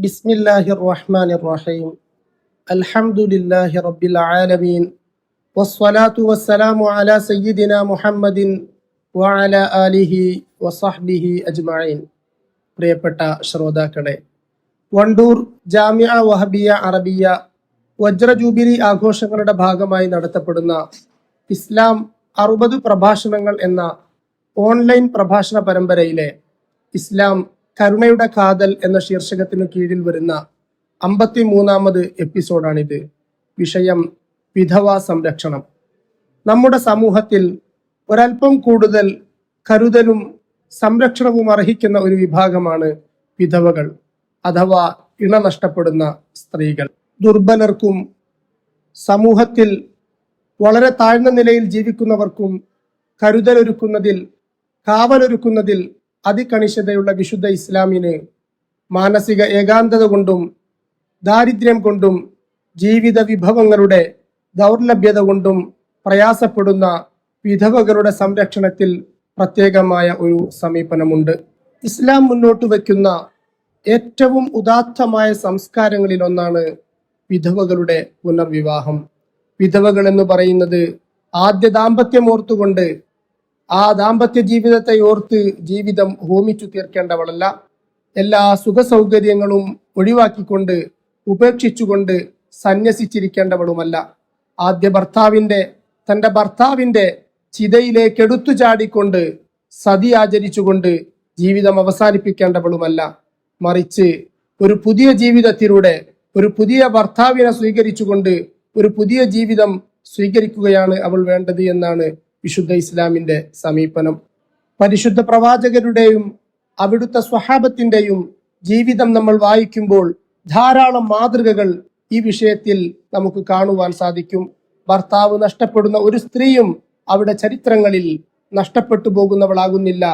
ബിസ്മില്ലാഹിർ റഹ്മാനിർ റഹീം. അൽഹംദുലില്ലാഹി റബ്ബിൽ ആലമീൻ. വസ്സലാത്തു വസ്സലാമു അലാ സയ്യിദിനാ മുഹമ്മദിൻ വഅലാ ആലിഹി വസഹ്ബിഹി അജ്മഈൻ. പ്രിയപ്പെട്ട ശ്രോതാക്കളെ, വണ്ടൂർ ജാമിഅ വഹബിയ അറബിയ വജ്ര ജൂബിലി ആഘോഷങ്ങളുടെ ഭാഗമായി നടത്തപ്പെടുന്ന ഇസ്ലാം 60 പ്രഭാഷണങ്ങൾ എന്ന ഓൺലൈൻ പ്രഭാഷണ പരമ്പരയിലെ ഇസ്ലാം കരുണയുടെ കാതൽ എന്ന ശീർഷകത്തിനു കീഴിൽ വരുന്ന 53ാമത് എപ്പിസോഡാണിത്. വിഷയം വിധവാ സംരക്ഷണം. നമ്മുടെ സമൂഹത്തിൽ ഒരൽപ്പം കൂടുതൽ കരുതലും സംരക്ഷണവും അർഹിക്കുന്ന ഒരു വിഭാഗമാണ് വിധവകൾ അഥവാ ഇണ നഷ്ടപ്പെടുന്ന സ്ത്രീകൾ. ദുർബലർക്കും സമൂഹത്തിൽ വളരെ താഴ്ന്ന നിലയിൽ ജീവിക്കുന്നവർക്കും കരുതലൊരുക്കുന്നതിൽ, കാവലൊരുക്കുന്നതിൽ അതികണിശതയുള്ള വിശുദ്ധ ഇസ്ലാമിന് മാനസിക ഏകാന്തത കൊണ്ടും ദാരിദ്ര്യം കൊണ്ടും ജീവിത വിഭവങ്ങളുടെ ദൗർലഭ്യത കൊണ്ടും പ്രയാസപ്പെടുന്ന വിധവകളുടെ സംരക്ഷണത്തിൽ പ്രത്യേകമായ ഒരു സമീപനമുണ്ട്. ഇസ്ലാം മുന്നോട്ട് വയ്ക്കുന്ന ഏറ്റവും ഉദാത്തമായ സംസ്കാരങ്ങളിൽ ഒന്നാണ് വിധവകളുടെ പുനർവിവാഹം. വിധവകൾ എന്ന് പറയുന്നത് ആദ്യ ദാമ്പത്യം ഓർത്തുകൊണ്ട് ആ ദാമ്പത്യ ജീവിതത്തെ ഓർത്ത് ജീവിതം ഹോമിച്ചു തീർക്കേണ്ടവളല്ല. എല്ലാ സുഖ സൗകര്യങ്ങളും ഒഴിവാക്കിക്കൊണ്ട് ഉപേക്ഷിച്ചുകൊണ്ട് സന്യസിച്ചിരിക്കേണ്ടവളുമല്ല. ആദ്യ തന്റെ ഭർത്താവിന്റെ ചിതയിലേക്ക് എടുത്തു ചാടിക്കൊണ്ട് സതി ആചരിച്ചുകൊണ്ട് ജീവിതം അവസാനിപ്പിക്കേണ്ടവളുമല്ല. മറിച്ച് ഒരു പുതിയ ജീവിതത്തിലൂടെ ഒരു പുതിയ ഭർത്താവിനെ സ്വീകരിച്ചുകൊണ്ട് ഒരു പുതിയ ജീവിതം സ്വീകരിക്കുകയാണ് അവൾ വേണ്ടത് എന്നാണ് വിശുദ്ധ ഇസ്ലാമിന്റെ സമീപനം. പരിശുദ്ധ പ്രവാചകരുടെയും അവിടുത്തെ സ്വഹാബത്തിന്റെയും ജീവിതം നമ്മൾ വായിക്കുമ്പോൾ ധാരാളം മാതൃകകൾ ഈ വിഷയത്തിൽ നമുക്ക് കാണുവാൻ സാധിക്കും. ഭർത്താവ് നഷ്ടപ്പെടുന്ന ഒരു സ്ത്രീയും അവിടെ ചരിത്രങ്ങളിൽ നഷ്ടപ്പെട്ടു പോകുന്നവളാകുന്നില്ല,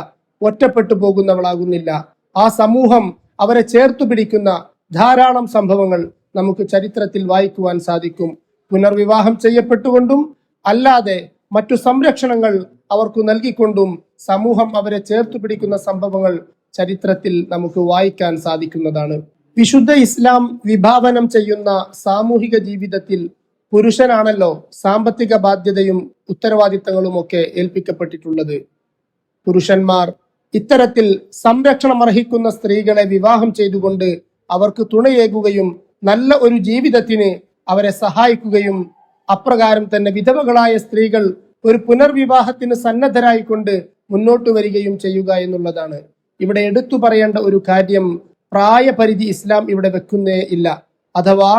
ഒറ്റപ്പെട്ടു പോകുന്നവളാകുന്നില്ല. ആ സമൂഹം അവരെ ചേർത്തു പിടിക്കുന്ന ധാരാളം സംഭവങ്ങൾ നമുക്ക് ചരിത്രത്തിൽ വായിക്കുവാൻ സാധിക്കും. പുനർവിവാഹം ചെയ്യപ്പെട്ടുകൊണ്ടും അല്ലാതെ മറ്റു സംരക്ഷണങ്ങൾ അവർക്ക് നൽകിക്കൊണ്ടും സമൂഹം അവരെ ചേർത്തു പിടിക്കുന്ന സംഭവങ്ങൾ ചരിത്രത്തിൽ നമുക്ക് വായിക്കാൻ സാധിക്കുന്നതാണ്. വിശുദ്ധ ഇസ്ലാം വിഭാവനം ചെയ്യുന്ന സാമൂഹിക ജീവിതത്തിൽ പുരുഷനാണല്ലോ സാമ്പത്തിക ബാധ്യതയും ഉത്തരവാദിത്തങ്ങളും ഒക്കെ ഏൽപ്പിക്കപ്പെട്ടിട്ടുള്ളത്. പുരുഷന്മാർ ഇത്തരത്തിൽ സംരക്ഷണം അർഹിക്കുന്ന സ്ത്രീകളെ വിവാഹം ചെയ്തുകൊണ്ട് അവർക്ക് തുണയേകുകയും നല്ല ഒരു ജീവിതത്തിന് അവരെ സഹായിക്കുകയും അപ്രകാരം തന്നെ വിധവകളായ സ്ത്രീകൾ ഒരു പുനർവിവാഹത്തിന് സന്നദ്ധരായിക്കൊണ്ട് മുന്നോട്ട് വരികയും ചെയ്യുക എന്നുള്ളതാണ്. ഇവിടെ എടുത്തു പറയേണ്ട ഒരു കാര്യം, പ്രായപരിധി ഇസ്ലാം ഇവിടെ വെക്കുന്നേ ഇല്ല. അഥവാ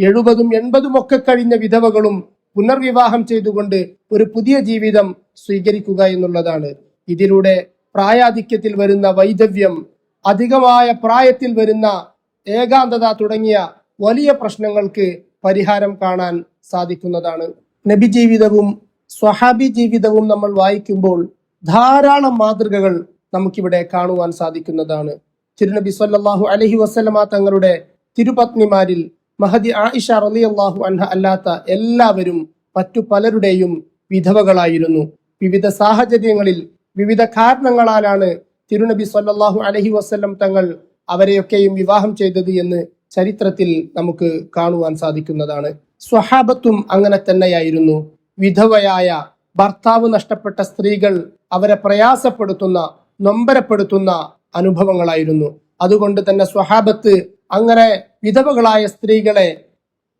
70ഉം 80ഉം ഒക്കെ കഴിഞ്ഞ വിധവകളും പുനർവിവാഹം ചെയ്തുകൊണ്ട് ഒരു പുതിയ ജീവിതം സ്വീകരിക്കുക എന്നുള്ളതാണ്. ഇതിലൂടെ പ്രായാധിക്യത്തിൽ വരുന്ന വൈധവ്യം, അധികമായ പ്രായത്തിൽ വരുന്ന ഏകാന്തത തുടങ്ങിയ വലിയ പ്രശ്നങ്ങൾക്ക് പരിഹാരം കാണാൻ സാധിക്കുന്നതാണ്. നബി ജീവിതവും സ്വഹാബി ജീവിതവും നമ്മൾ വായിക്കുമ്പോൾ ധാരാളം മാതൃകകൾ നമുക്കിവിടെ കാണുവാൻ സാധിക്കുന്നതാണ്. തിരുനബി സല്ലല്ലാഹു അലൈഹി വസല്ലമ തങ്ങളുടെ തിരുപത്നിമാരിൽ മഹദി ആയിഷ റളിയല്ലാഹു അൻഹ അല്ലാത്ത എല്ലാവരും മറ്റു പലരുടെയും വിധവകളായിരുന്നു. വിവിധ സാഹചര്യങ്ങളിൽ വിവിധ കാരണങ്ങളാലാണ് തിരുനബി സല്ലല്ലാഹു അലൈഹി വസല്ലം തങ്ങൾ അവരെയൊക്കെയും വിവാഹം ചെയ്തത് എന്ന് ചരിത്രത്തിൽ നമുക്ക് കാണുവാൻ സാധിക്കുന്നതാണ്. സ്വഹാബത്തും അങ്ങനെ തന്നെയായിരുന്നു. വിധവയായ ഭർത്താവ് നഷ്ടപ്പെട്ട സ്ത്രീകൾ അവരെ പ്രയാസപ്പെടുത്തുന്ന, നൊമ്പരപ്പെടുത്തുന്ന അനുഭവങ്ങളായിരുന്നു. അതുകൊണ്ട് തന്നെ സ്വഹാബത്ത് അങ്ങനെ വിധവകളായ സ്ത്രീകളെ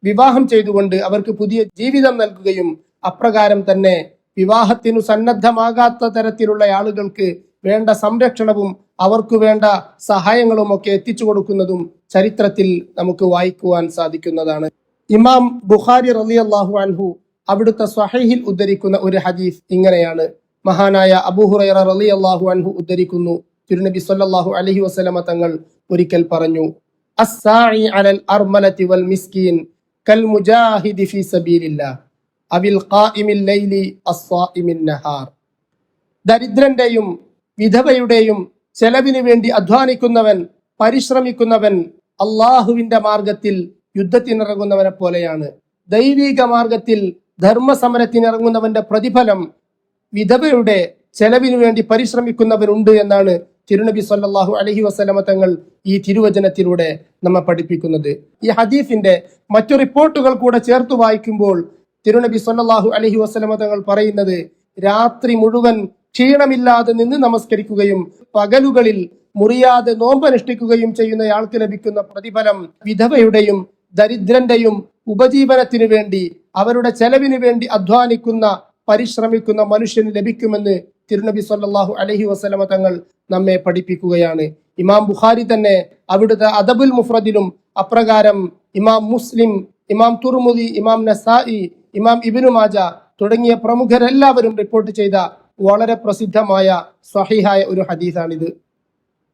വിവാഹം ചെയ്തുകൊണ്ട് അവർക്ക് പുതിയ ജീവിതം നൽകുകയും അപ്രകാരം തന്നെ വിവാഹത്തിനു സന്നദ്ധമാകാത്ത തരത്തിലുള്ള ആളുകൾക്ക് വേണ്ട സംരക്ഷണവും അവർക്ക് വേണ്ട സഹായങ്ങളും ഒക്കെ എത്തിച്ചു കൊടുക്കുന്നതും ചരിത്രത്തിൽ നമുക്ക് വായിക്കുവാൻ സാധിക്കുന്നതാണ്. ഇമാം ബുഖാരി റളിയല്ലാഹു അൻഹു അവിടുത്തെ സ്വഹീഹിൽ ഉദ്ധരിക്കുന്ന ഒരു ഹദീസ് ഇങ്ങനെയാണ്. മഹാനായ അബൂ ഹുറൈറ റളിയല്ലാഹു അൻഹു ഉദ്ധരിക്കുന്നു, തിരുനബി സല്ലല്ലാഹു അലൈഹി വസല്ലമ തങ്ങൾ ഒരിക്കൽ പറഞ്ഞു, അസ്സാഇ അലൽ അർമലതി വൽ മിസ്കീൻ കൽ മുജാഹിദി ഫീ സബീലില്ലാഹ് അവിൽ ഖായിമിൽ ലൈലി അസ്സായിമിൻ നഹാർ. ദരിദ്രന്റെയും വിധവയുടെയും ചെലവിന് വേണ്ടി അധ്വാനിക്കുന്നവൻ, പരിശ്രമിക്കുന്നവൻ അള്ളാഹുവിന്റെ മാർഗത്തിൽ യുദ്ധത്തിനിറങ്ങുന്നവനെ പോലെയാണ്. ദൈവിക മാർഗത്തിൽ ധർമ്മസമരത്തിനിറങ്ങുന്നവന്റെ പ്രതിഫലം വിധവയുടെ ചെലവിനു വേണ്ടി പരിശ്രമിക്കുന്നവരുണ്ട് എന്നാണ് തിരുനബി സല്ലല്ലാഹു അലൈഹി വസല്ലമ തങ്ങൾ ഈ തിരുവചനത്തിലൂടെ നമ്മെ പഠിപ്പിക്കുന്നത്. ഈ ഹദീസിന്റെ മറ്റു റിപ്പോർട്ടുകൾ കൂടെ ചേർത്ത് വായിക്കുമ്പോൾ തിരുനബി സല്ലല്ലാഹു അലൈഹി വസല്ലമ തങ്ങൾ പറയുന്നത്, രാത്രി മുഴുവൻ ക്ഷീണമില്ലാതെ നിന്ന് നമസ്കരിക്കുകയും പകലുകളിൽ മുറിയാതെ നോമ്പനുഷ്ഠിക്കുകയും ചെയ്യുന്നയാൾക്ക് ലഭിക്കുന്ന പ്രതിഫലം വിധവയുടെയും ദരിദ്രന്റെയും ഉപജീവനത്തിനു വേണ്ടി അവരുടെ ചെലവിന് വേണ്ടി അധ്വാനിക്കുന്ന പരിശ്രമിക്കുന്ന മനുഷ്യന് ലഭിക്കുമെന്ന് തിരുനബി സല്ലല്ലാഹു അലൈഹി വസല്ലമ തങ്ങൾ നമ്മെ പഠിപ്പിക്കുകയാണ്. ഇമാം ബുഖാരി തന്നെ അവിടുത്തെ അദബുൽ മുഫ്രദിലും അപ്രകാരം ഇമാം മുസ്ലിം, ഇമാം തുർമുദി, ഇമാം നസായി, ഇമാം ഇബ്നു മാജ തുടങ്ങിയ പ്രമുഖരെല്ലാവരും റിപ്പോർട്ട് ചെയ്ത വളരെ പ്രസിദ്ധമായ സ്വഹീഹായ ഒരു ഹദീസാണിത്.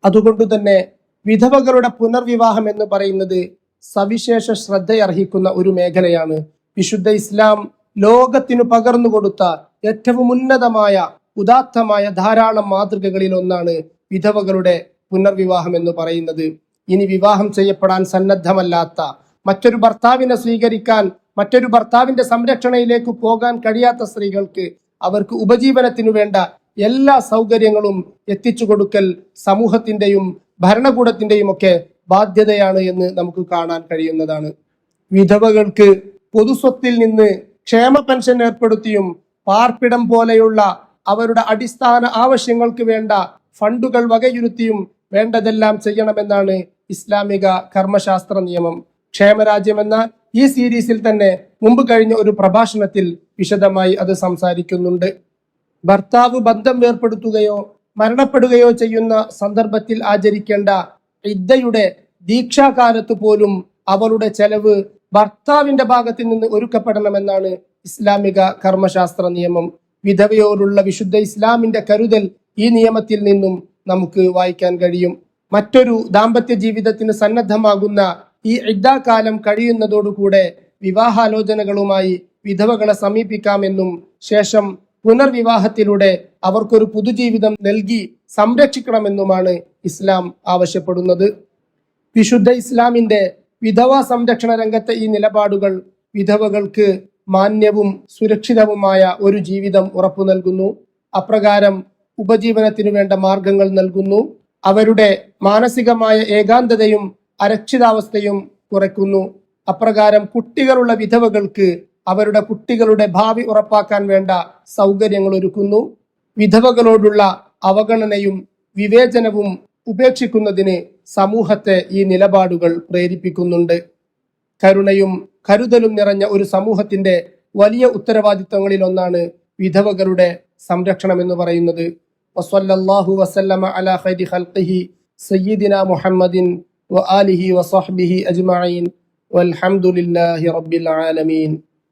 അതുകൊണ്ട് തന്നെ വിധവകളുടെ പുനർവിവാഹം എന്ന് പറയുന്നത് സവിശേഷ ശ്രദ്ധയർഹിക്കുന്ന ഒരു മേഖലയാണ്. വിശുദ്ധ ഇസ്ലാം ലോകത്തിനു പകർന്നു കൊടുത്ത ഏറ്റവും ഉന്നതമായ ഉദാത്തമായ ധാരാളം മാതൃകകളിൽ ഒന്നാണ് വിധവകളുടെ പുനർവിവാഹം എന്ന് പറയുന്നത്. ഇനി വിവാഹം ചെയ്യപ്പെടാൻ സന്നദ്ധമല്ലാത്ത, മറ്റൊരു ഭർത്താവിനെ സ്വീകരിക്കാൻ, മറ്റൊരു ഭർത്താവിന്റെ സംരക്ഷണയിലേക്ക് പോകാൻ കഴിയാത്ത സ്ത്രീകൾക്ക് അവർക്ക് ഉപജീവനത്തിനു വേണ്ട എല്ലാ സൗകര്യങ്ങളും എത്തിച്ചു കൊടുക്കൽ സമൂഹത്തിന്റെയും ഭരണകൂടത്തിന്റെയും ഒക്കെ ബാധ്യതയാണ് എന്ന് നമുക്ക് കാണാൻ കഴിയുന്നതാണ്. വിധവകൾക്ക് പൊതുസ്വത്തിൽ നിന്ന് ക്ഷേമ പെൻഷൻ ഏർപ്പെടുത്തിയും പാർപ്പിടം പോലെയുള്ള അവരുടെ അടിസ്ഥാന ആവശ്യങ്ങൾക്ക് വേണ്ട ഫണ്ടുകൾ വകയിരുത്തിയും വേണ്ടതെല്ലാം ചെയ്യണമെന്നാണ് ഇസ്ലാമിക കർമ്മശാസ്ത്ര നിയമം. ക്ഷേമരാജ്യം എന്ന ഈ സീരീസിൽ തന്നെ മുമ്പ് കഴിഞ്ഞ ഒരു പ്രഭാഷണത്തിൽ വിശദമായി അത് സംസാരിക്കുന്നുണ്ട്. ഭർത്താവ് ബന്ധം വേർപ്പെടുത്തുകയോ മരണപ്പെടുകയോ ചെയ്യുന്ന സന്ദർഭത്തിൽ ആചരിക്കേണ്ട ഇദ്ദയുടെ ദീക്ഷാകാലത്ത് പോലും അവളുടെ ചെലവ് ഭർത്താവിന്റെ ഭാഗത്ത് നിന്ന് ഒരുക്കപ്പെടണമെന്നാണ് ഇസ്ലാമിക കർമ്മശാസ്ത്ര നിയമം. വിധവയോടുള്ള വിശുദ്ധ ഇസ്ലാമിന്റെ കരുതൽ ഈ നിയമത്തിൽ നിന്നും നമുക്ക് വായിക്കാൻ കഴിയും. മറ്റൊരു ദാമ്പത്യ ജീവിതത്തിന് സന്നദ്ധമാകുന്ന ഈ ഇദ്ദാകാലം കഴിയുന്നതോടുകൂടെ വിവാഹാലോചനകളുമായി വിധവകളെ സമീപിക്കാമെന്നും ശേഷം പുനർവിവാഹത്തിലൂടെ അവർക്കൊരു പുതുജീവിതം നൽകി സംരക്ഷിക്കണമെന്നുമാണ് ഇസ്ലാം ആവശ്യപ്പെടുന്നത്. വിശുദ്ധ ഇസ്ലാമിന്റെ വിധവാ സംരക്ഷണ രംഗത്തെ ഈ നിലപാടുകൾ വിധവകൾക്ക് മാന്യവും സുരക്ഷിതവുമായ ഒരു ജീവിതം ഉറപ്പു നൽകുന്നു. അപ്രകാരം ഉപജീവനത്തിനു വേണ്ട മാർഗങ്ങൾ നൽകുന്നു. അവരുടെ മാനസികമായ ഏകാന്തതയും അരക്ഷിതാവസ്ഥയും കുറയ്ക്കുന്നു. അപ്രകാരം കുട്ടികളുള്ള വിധവകൾക്ക് അവരുടെ കുട്ടികളുടെ ഭാവി ഉറപ്പാക്കാൻ വേണ്ട സൗകര്യങ്ങൾ ഒരുക്കുന്നു. വിധവകളോടുള്ള അവഗണനയും വിവേചനവും ഉപേക്ഷിക്കുന്നതിന് സമൂഹത്തെ ഈ നിലപാടുകൾ പ്രേരിപ്പിക്കുന്നുണ്ട്. കരുണയും കരുതലും നിറഞ്ഞ ഒരു സമൂഹത്തിന്റെ വലിയ ഉത്തരവാദിത്തങ്ങളിൽ ഒന്നാണ് വിധവകളുടെ സംരക്ഷണം എന്ന് പറയുന്നത്. വസല്ലല്ലാഹു വസല്ലമ അലാ ഖൈരി ഖൽഖിഹി സയ്യിദിനാ മുഹമ്മദിൻ വആലിഹി വസഹ്ബിഹി അജ്മഈൻ വൽഹംദുലില്ലാഹി റബ്ബിൽ ആലമീൻ.